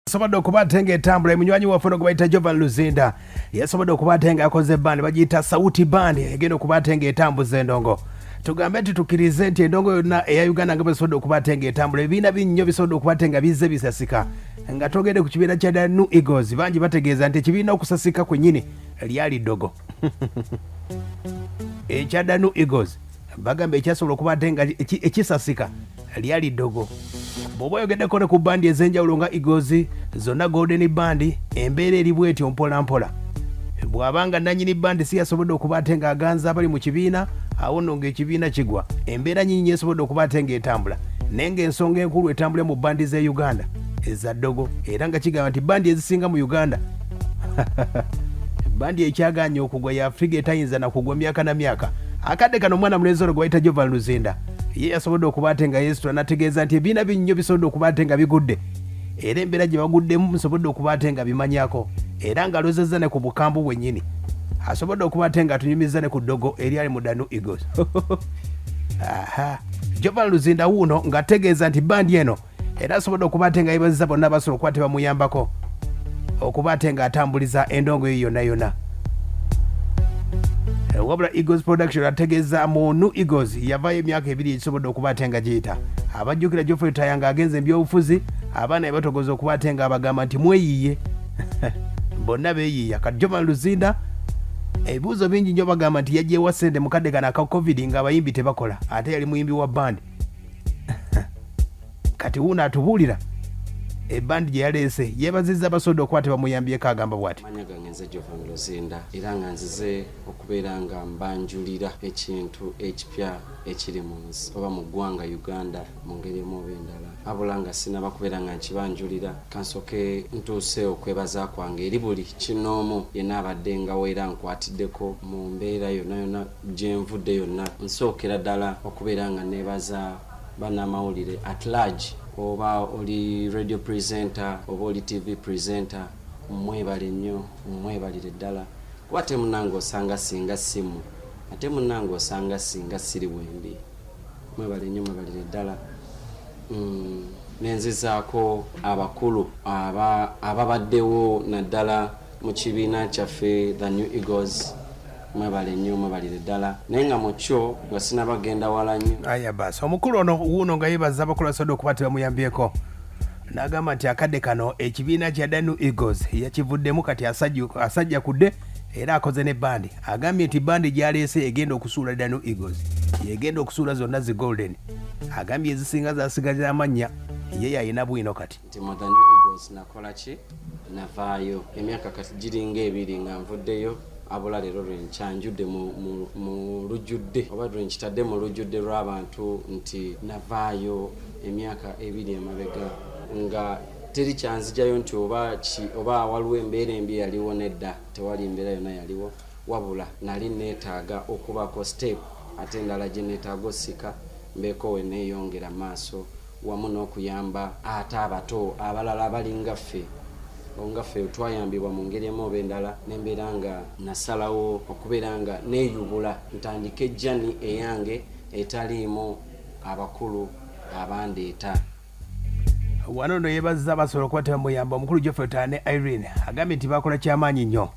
Sobadde okubatenga etambula munywanyi waffe gubayita Jovan Luzinda yasobodde okubatenga akoze band bagiyita Sauti band egenda okubatenga etambuza endongo tugambe nti tukkirize nti endongo yonna eya Uganda nga basobodde okubatenga etambula ebiina binnyo bisobodde okubatenga bizze bisasika nga togende ku kibiina kya New Eagles bangi bategeeza nti ekibiina okusasika kwennyini lyali ddogo ekya New Eagles bagamba ekyasobola okubatenga ekisasika lyali ddogo bw'oba oyogeddeko ne ku bandi ez'enjawulo nga Eagles Zonna Golden band embeera eri bwetyo mpola mpola bw'abanga nannyini bandi si yasobodde okubatenga aganza abali mu kibiina awo nno ng'ekibiina kigwa embeera nnyinyi esobodde okubatenga etambula naye ng'ensonga enkulu etambula mu bandi z'e Uganda eza ddogo era nga kigamba nti bandi ezisinga mu Uganda bandi ekyaganya okugwa ya Afrika etayinza na kugwa myaka na myaka akadde kano omwana mulenzi ono gwe bayita Jovan Luzinda ye yasobodde okubatenga Yesu anategeeza nti ebiina binnyo bisobodde okubatenga bigudde era embeera gye baguddemu musobodde okubatenga bimanyako era ng'alozezza ne ku bukambu bwennyini asobodde okubatenga atunyumiza ne ku ddogo eryali mu New Eagles Jovan Luzinda wuuno ng'ategeeza nti bandi eno era asobodde okubatenga yebaziza bonna abasobola okuba tebamuyambako okubatenga atambuliza endongo eyo yonna yonna wabula Eagles production ategeeza mu New Eagles yavayo emyaka ebiri ekisobodde okubatenga giyita abajjukira Geoffrey Tayanga agenze ebyobufuzi abaana ebatogoza okubatenga abagamba nti mweyiye bonna beeyiya kati Jovan Luzinda ebibuuzo bingi nnyo bagamba nti yajjeewa ssente mukadde kana aka covid ng'abayimbi tebakola ate yali muyimbi wa bandi kati wuuno atubuulira ebandi gye yaleese yeebazizza abasobodde okuba tebamuyambyeko agamba bw'ati manya gange nze Jovan Luzinda era nga nzize okubeera nga mbanjulira ekintu ekipya ekiri mu nsi oba mu ggwanga Uganda mu ngeri emu oba endala abula nga sinaba kubeera nga nkibanjulira kansoke ntuuse okwebaza kwange eri buli kinoomu yenna abadde nga weera nkwatiddeko mu mbeera yonna yonna gye nvudde yonna nsookera ddala okubeera nga neebaza bannamawulire at large oba oli radio presenter oba oli TV presenter mwebale nnyo mwebalire ddala kuba ate munnange osanga singa simu ate munnange osanga singa siri bwembi mwebale nnyo mwebalire ddala nenzizaako abakulu ababaddewo naddala mu kibiina kyaffe the New Eagles mwebale nnyo mwebalire ddala naye nga mu kyo nga sinabagenda wala nnyo aya basi omukulu ono wuuno nga yeebaza abakulu asobodde okuba tebamuyambyeko n'agamba nti akadde kano ekibiina kya New Eagles yakivuddemu kati asajja kudde era akoze ne bandi agambye nti bandi gyaleese egenda okusuula New Eagles yegenda okusuula zonna zi golden agambye ezisinga zasigaza amannya ye yayina bwino kati nti mu the New Eagles nakola ki navaayo emyaka kati giringa ebiri nga nvuddeyo abula leero lwenkyanjudde mu lujjudde oba lwenkitadde mu lujjudde lw'abantu nti navaayo emyaka ebiri emabega nga teri kyanzijayo nti oba waliwo embeera embi yaliwo nedda tewali mbeera yonna yaliwo wabula nali neetaaga okubako step ate endala gye neetaaga osika mbeeko we neeyongera maaso wamu n'okuyamba ate abato abalala abali ngaffe ongaffe twayambibwa mu ngeri emu oba endala nembeera nga nasalawo okubeera nga neeyubula ntandika ejjani eyange etaliimu abakulu abandeeta wano no yeebazizza abasobola okuba tebamuyamba omukulu Geoffrey Tayanga ne Irene agambye nti bakola kyamaanyi nnyo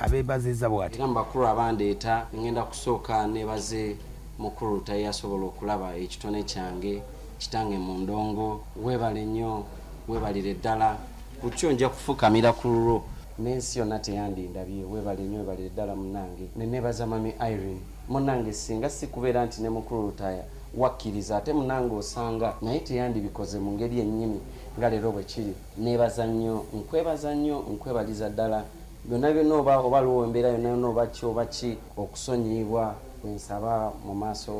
abeebazizza bw'ati era mu bakulu abandeeta ngenda kusooka neebaze mukulu Tayanga yasobola okulaba ekitone kyange kitange mu ndongo weebale nnyo weebalire ddala kutyo nja kufukamira ku lulwo n'ensi yonna teyandindabye weebale nnyo weebalire ddala munnange neneebaza mami Irene munnange singa si kubeera nti ne mukulu Tayanga wakkiriza ate munnange osanga naye teyandibikoze mu ngeri ennyini nga leero bwe kiri neebaza nnyo nkwebaza nnyo nkwebaliza ddala byonna byonna oba luwo embeera yonna yonna oba ki oba ki okusonyiibwa ensaba mu maaso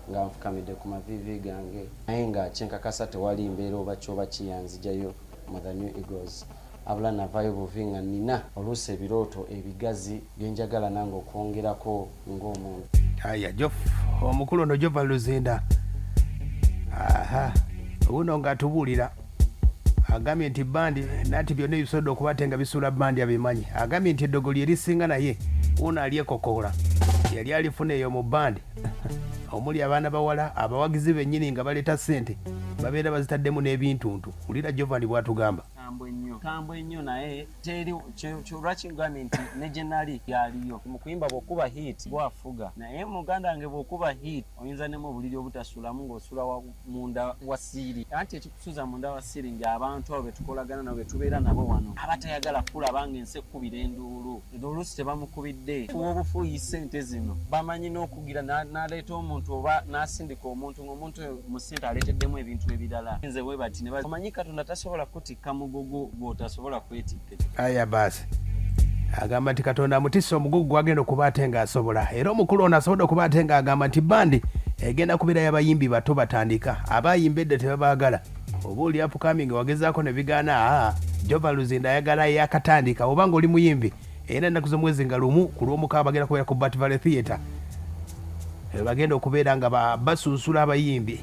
nga nfukamidde ku mavivi gange naye nga kyenkakasa tewali mbeera oba ki oba kiyanzijayo mu the New Eagles abula navaayo buvi nga nina oluusi ebirooto ebigazi byenjagala nange okwongerako ng'omuntu aya omukulu ono Jovan Luzinda uno ng'atubuulira agambye nti bandi nati byonna ebisobodde okubatenga bisuula bandi abimanyi agambye nti eddogo lye lisinga naye uno alyekokoola yali alifuna eyo mu bandi omuli abaana bawala abawagizi bennyini nga baleeta ssente babeera bazitaddemu n'ebintuntu ulira Jovan bw'atugamba kambwe nnyo naye teri lwaki ngambye nti ne generali yaliyo mu kuyimba bw'okuba hit bwafuga naye muganda wange bw'okuba hit oyinza ne mu buliri obutasulamu ng'osula munda wa siiri anti ekikusuza munda wa siiri nti abantu abo betukolagana nabo betubeera nabo wano abatayagala kulaba ng'ensi ekkubira enduulu oluusi tebamukubidde obufuuyi ssente zino bamanyi n'okugira n'aleeta omuntu oba n'asindika omuntu ng'omuntu mu ssente aleeteddemu ebintu ebirala nze bwe bati ne omanyi katonda tasobola kutikka mugogo gw'otasobola kwetikka. Aya baasi agamba nti katonda amutisse omugugu gwagenda okuba ate ng'asobola era omukulu ono asobodde okuba ate ng'agamba nti bandi egenda kubeera y'abayimbi bato batandika abayimbedde tebabaagala oba oli upcoming wagezaako ne bigaana Jovan Luzinda ayagala yakatandika oba ng'oli muyimbi era ennaku z'omwezi nga lumu ku lw'omukaaga bagenda kubeera ku Bat Valley Theatre bagenda okubeera nga basunsula abayimbi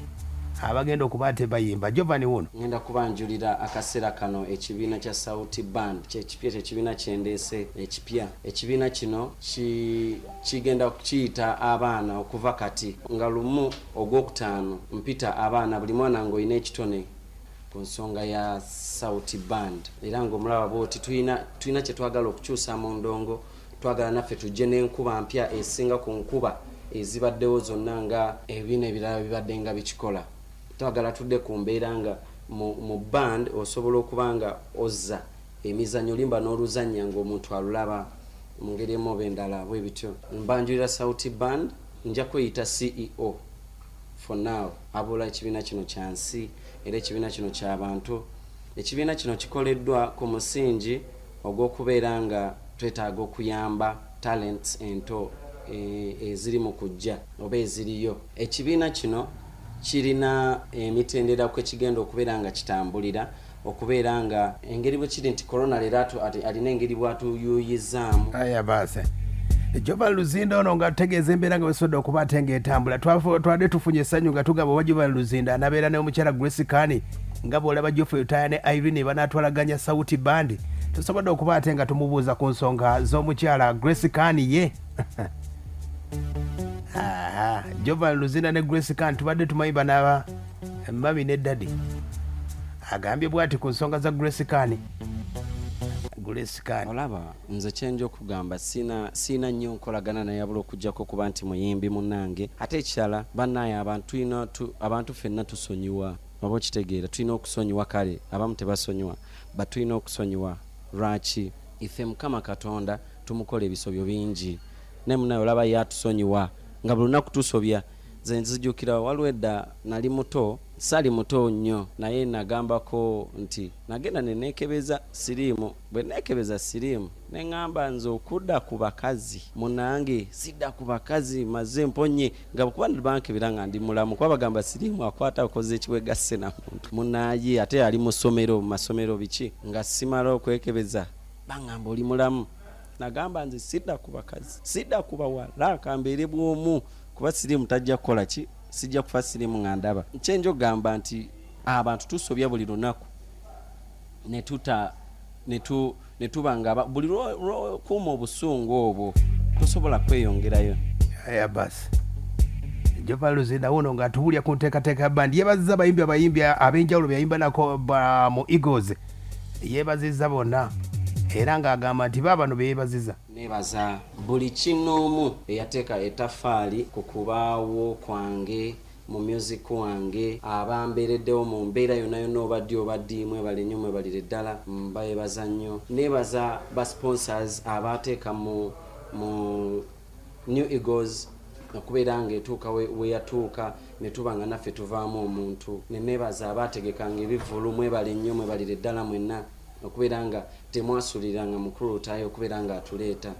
abagenda okuba ate bayimba. Jovan wuno ngenda kubanjulira akaseera kano ekibiina kya Sauti Band kyekipya kyekibiina kyendeese ekipya ekibiina kino kigenda kiyita abaana okuva kati nga lumu ogwokutaano mpita abaana buli mwana ng'olina ekitone ku nsonga ya Sauti Band era ng'omulaba bwoti tulina kye twagala okukyusa mu ndongo twagala naffe tujje n'enkuba mpya esinga ku nkuba ezibaddewo zonna nga ebibiina ebirala bibadde nga bikikola twagala tudde ku mbeera nga mu band osobola okuba nga ozza emizannyo limba n'oluzannya ng'omuntu alulaba mu ngeri emu oba endala bwe bityo mbanjulira Sauti Band nja kweyita CEO for now abula ekibiina kino kya nsi era ekibiina kino ky'abantu ekibiina kino kikoleddwa ku musingi ogw'okubeera nga twetaaga okuyamba talents ento eziri mu kujja oba eziriyo ekibiina kino kirina emitendera kwe kigenda okubeera nga kitambulira okubeera nga engeri bwe kiri nti corona leero alina engeri bwatuyuyizaamu. Aya baase Jovan Luzinda ono nga tutegeeza embeera nga wesobodde okuba ate ng'etambula twadde tufunye essanyu nga tugamba oba Jovan Luzinda anabeera n'omukyala Grace Kani nga bw'olaba Geoffrey Utaya ne Irene banaatwalaganya Sauti Band tusobodde okuba ate nga tumubuuza ku nsonga z'omukyala Grace Kani ye Jovan Luzinda ne Grace Kani tubadde tumayimba n'aba mami ne daddy agambye bw'ati ku nsonga za Grace Kani. Olaba nze kyenja okugamba siina nnyo nkolagana naye abula okuggyako kuba nti muyimbi munnange ate ekirala bannaye abantu ffenna tusonyiwa oba okitegeera tulina okusonyiwa kale abamu tebasonyiwa batulina okusonyiwa lwaki ife Mukama Katonda tumukola ebisobyo bingi ne munnaye olaba yatusonyiwa nga buli lunaku tusobya nze nzijukira waliwo edda nali muto sali muto nnyo naye nagambako nti nagenda nenekebeza siriimu bwe nekebeza siriimu neŋŋamba nze okudda ku bakazi munange sidda ku bakazi maze mponye nga kuba bankebera nga ndi mulamu kuba bagamba siriimu akwata akoze ekiwegasse na muntu munaye ate ali mu masomero biki nga simala okwekebeza baŋŋamba oli mulamu nagamba nze sidda ku bakazi sidda ku bawala kambeere bwomu kuba siriimu tajja kukola ki sijja kufa siriimu nga ndaba kyenjo gamba nti abantu tusobya buli lunaku netuba nga buli kuuma obusungu obwo tosobola kweyongerayo. Aya basi Jovan Luzinda wuno nga tubulya ku nteekateeka ya bandi yeebazizza abayimbi ab'enjawulo byayimba nako mu Egos yeebazizza bonna era ng'agamba nti baabano beyeebazizza nebaza buli kinoomu eyateeka ettaffaali ku kubaawo kwange mu music wange abambeereddewo mu mbeera yonna yonna obadde mwebale nnyo mwebalire ddala mbayebaza nnyo nebaza ba sponsors abateeka mu New Egos okubeera nga etuuka we yatuuka ne tuba nga naffe tuvaamu omuntu nebaza abategekanga ebivulu mwebale nnyo mwebalire ddala mwenna okubeera nga temwasuliranga mukulu Utaya okubeera nga atuleeta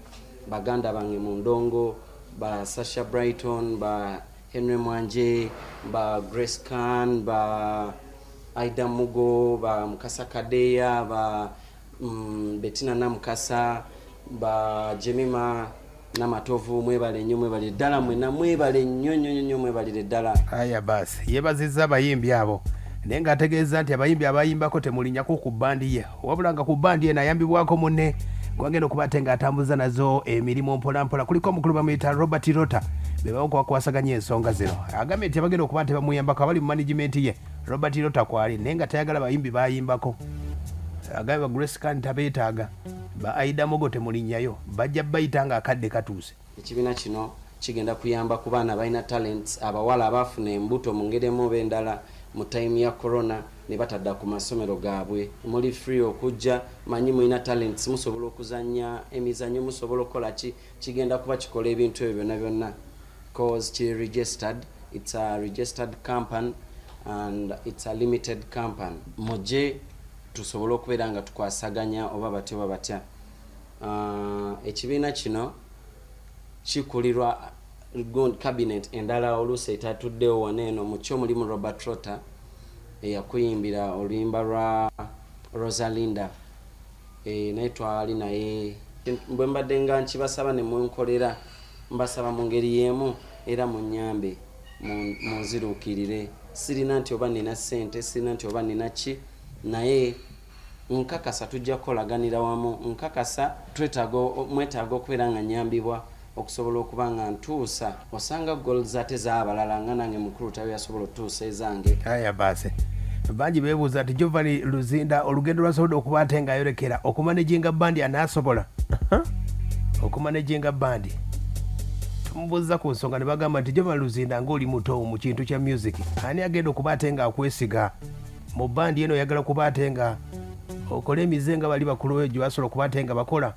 baganda bange mu ndongo ba Sasha Brighton ba Henry Mwanje ba Grace Khan ba Aida Mugo ba Mukasa Kadeya ba Bettina Namukasa ba Jemima Namatovu mwebale nnyo mwebale ddala mwenna mwebale nnyo mwebalire ddala. Aya basi yeebazizza abayimbi abo naye ng'ategeeza nti abayimbi abayimbako temulinnyako ku bbandi ye wabula nga ku bbandi ye nayambibwako munne gwagenda okuba ate ng'atambuza nazo emirimu mpolampola kuliko omukulu bamuyita Robert Rota be bakwasaganya ensonga zino agambye nti abagenda okuba nti bamuyambako abali mu management ye Robert Rota kwali naye nga tayagala bayimbi bayimbako agamba Grace Khan tabeetaaga ba Aida Mogo temulinnyayo bajja bayita nga akadde katuuse. Ekibiina kino kigenda kuyamba ku baana balina talents abawala abaafuna embuto mu ngeri emu oba endala mu time ya corona ne batadda ku masomero gaabwe. Muli free okujja, manyi mulina talents, musobola okuzannya emizannyo, musobola okukola ki, kigenda kuba kikola ebintu ebyo byonna byonna cause kiri registered. It's a registered company and it's a limited company. Mujje tusobola okubeera nga tukwasaganya oba batya oba batya. Ekibiina kino kikulirwa cabinet endala oluusi etatuddewo waneeno mu kyo mulimu Robert Trotter eyakuyimbira oluyimba lwa Rosalinda naye twali naye bwe mbadde nga nkibasaba ne munkolera mbasaba mu ngeri y'emu era munnyambe munziruukirire. Sirina nti oba nina ssente, sirina nti oba nina ki, naye nkakasa tujja kukolaganira wamu, nkakasa mwetaaga okubeera nga nnyambibwa okusobola okuba nga ntuusa. Osanga goals ate z'abalala nga nange mukulu tayo yasobola otuusa ezange. Aya baase bangi beebuuza nti Jovan Luzinda olugendo lwasobodde okuba ate ng'ayolekera okumanaginga bandi anaasobola okumanaginga bandi. Tumubuuza ku nsonga ne bagamba nti Jovan Luzinda ng'oli muto mu kintu kya music ani agenda okuba ate nga akwesiga mu bandi eno oyagala kuba ate nga okola emize nga bali bakulu egyo basobola okuba ate nga bakola.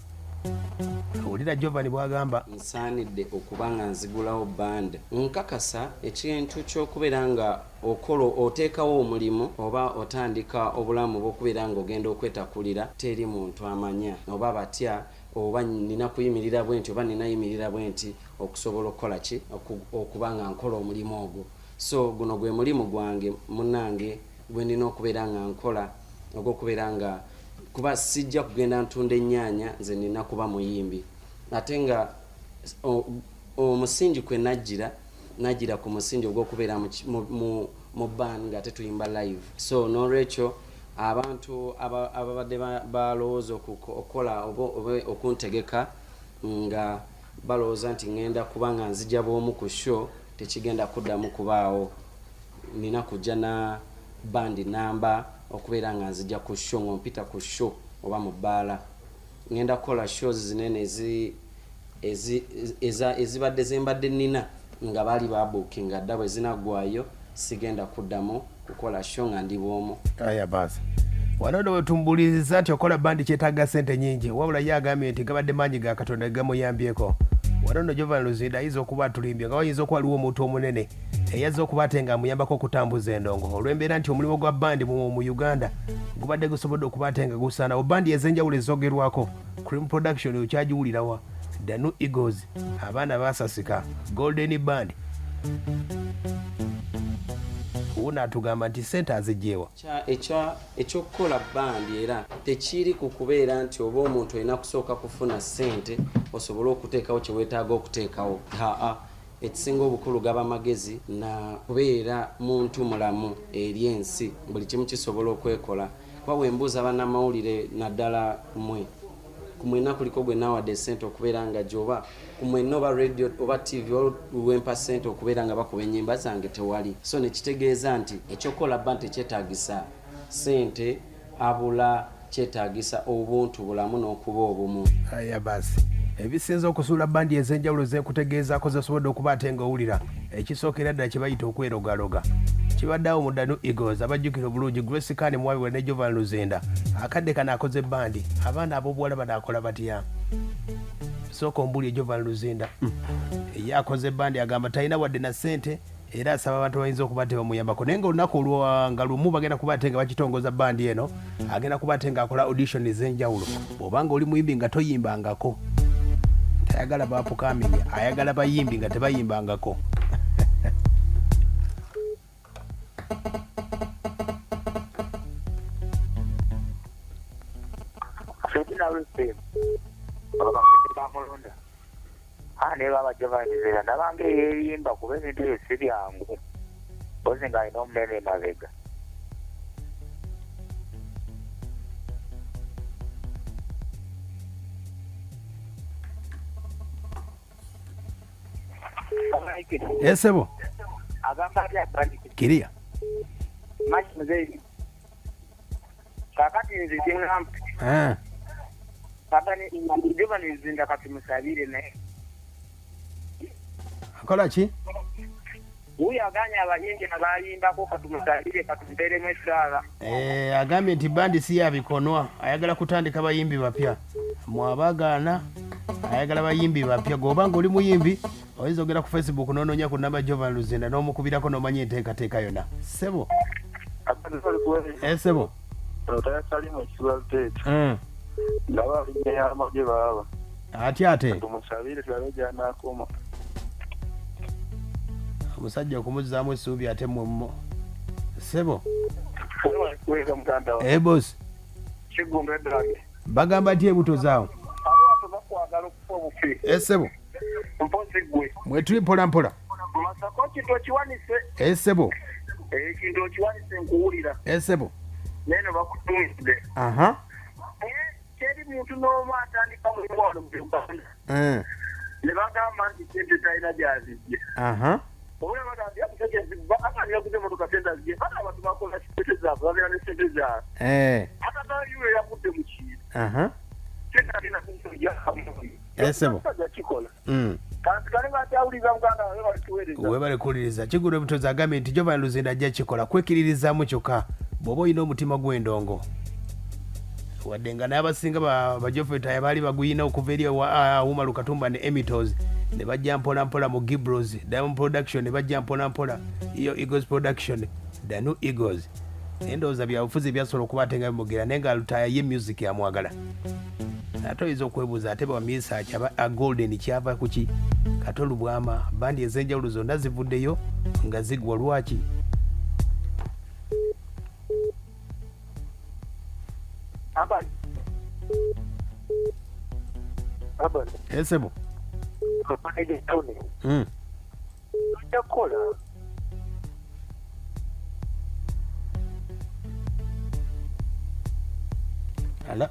Owulira Jovan bwagamba nsaanidde okuba nga nzigulawo band. Nkakasa ekintu ky'okubeera nga okola oteekawo omulimu oba otandika obulamu bw'okubeera nga ogenda okwetakulira teri muntu amanya oba batya oba nina kuyimirira bwenti oba nina yimirira bwenti okusobola okukola ki okuba nga nkola omulimu ogwo. So guno gwe mulimu gwange munnange gwe nina okubeera nga nkola ogw'okubeera nga kuba sijja kugenda ntunda ennyaanya nze nina kuba muyimbi. Ate nga omusingi kwe najjira ku musingi ogw'okubeera mu band nga tetuyimba live. So n'olwekyo abantu ababadde balowooza okukola oba okuntegeka nga balowooza nti ngenda kuba nga nzija bw'omu ku show, tekigenda kuddamu kubaawo. Nina kujja na bandi namba okubeera nga nzija ku show ng'ompita ku show oba mu bbaala. Ngenda kukola shows zinene ezibadde zembadde nina nga baali babuukinga dda bwe zinaggwayo sigenda kuddamu kukola show nga ndi bw'omu. Aya baasi wanono wetumbuliza nti okola bandi kyetaaga ssente nyingi wabula ye agambye nti gabadde maanyi ga Katonda gamuyambyeko. Wanono Jovan Luzinda ayinza okuba atulimbye nga wayinza okuba aliwo omuntu omunene eyazza okuba ate nga amuyambako okutambuza endongo olw'embeera nti omulimu gwa bandi mu Uganda gubadde gusobodde okuba ate nga gusaanawo. Bandi ez'enjawulo ezoogerwako Cream Production okyagiwulirawa, The New Eagles, abaana basasika, Golden Band. Uuna atugamba nti ssente azigyewa. Ekyokukola bandi era tekiri ku kubeera nti oba omuntu olina kusooka kufuna ssente osobole okuteekawo kye weetaaga okuteekawo. Ekisinga obukulu gaba magezi na kubeera muntu mulamu eri ensi, buli kimu kisobola okwekola. Kuba wembuuza bannamawulire naddala kumwena kuliko gwe naawadde ssente okubeera nga gyoba kumwena oba radio oba TV wempa ssente okubeera nga bakuba ennyimba zange tewali. So nekitegeeza nti ekyokola bandi kyetaagisa ssente abula kyetaagisa obuntu bulamu n'okuba obumu. Aya basi ebisinza okusuula bandi ez'enjawulo zekutegeezaako zesobodde okuba ate ng'owulira ekisookera ddala kye bayita okwerogaloga kibaddeawo mu The New Eagles abajjukira obulungi Grace Khan muwabi ne Jovan Luzinda akadde kano akoze bandi abaana ab'obuwala banaakola batya. Sooka ombuli Jovan Luzinda ye akoze bandi agamba talina wadde na ssente era asaba abantu bayinza okuba ate bamuyambako naye nga olunaku nga lumu bagenda kuba ate nga bakitongoza bandi eno agenda kuba ate nga akola audition ez'enjawulo. Bw'obanga oli muyimbi nga toyimbangako tayagala baapukamiri ayagala bayimbi nga tebayimbangako. ne baba Jovan nabange yeeyimba kuba ebintu ebyo si byangu mpozi ng'alina omunene emabega. Esebo agamba atya Kiria Maki mzee kakati nze kyengamba kakati Jovan Luzinda kati musabire naye akola ki uyo aganya abayimbi nabayimbako katumusabire katumperemu esaala agambye nti bandi si yabikonwa ayagala kutandika bayimbi bapya mwabagaana ayagala bayimbi bapya goba nga oli muyimbi oyinza ogera ku Facebook nononya ku namba Jovan Luzinda n'omukubirako n'omanya enteekateeka yonna sebo sebo otayasalimu ekibalteeti ndaba alinyeyamagye baaba ate tumusabire tulabe gyanaakoma omusajja okumuzaamu essuubi ate mwemmo sebo wega muganda wa bosi kigumba edrage bagamba nti ebuto zaawo abantu bakwagala okufa obufi sebo mpozi gwe mwetuli mpola mpola masako kintu okiwanise sebo ekintu okiwanise nkuwulira sebo neno bakutumidde teri muntu n'omu atandika mulimu wano mu Uganda ne bagamba nti sente talina gyazijje obula bagambye atanyaguze emotoka sente azijje ate abantu bakola sente zaabwe babeera ne sente zaabwe atatayiwe yagudde mu kiina sente alina sebo kikola kanti kale bakyawuliriza muganda wawe balituweereza webale kuwuliriza kigula obutozi agambye nti Jovan Luzinda ajja kikola kwekiririzaamu kyokka bw'oba olina omutima gw'endongo wadde nga n'abasinga bajofeta baali baguyina okuva eri Awuma Lukatumba ne Emitos ne bajja mpola mpola mu Gibros Diamond Production ne bajja mpola mpola iyo Eagles Production the new Eagles endowooza byabufuzi byasobola okuba ate nga bimugera naye nga lutaya ye music yamwagala ate oyinza okwebuuza ate bamiisa kyaba golden kyava kuki kate olubwama bandi ez'enjawulo zonna zivuddeyo nga zigwa lwaki sebo yakola ala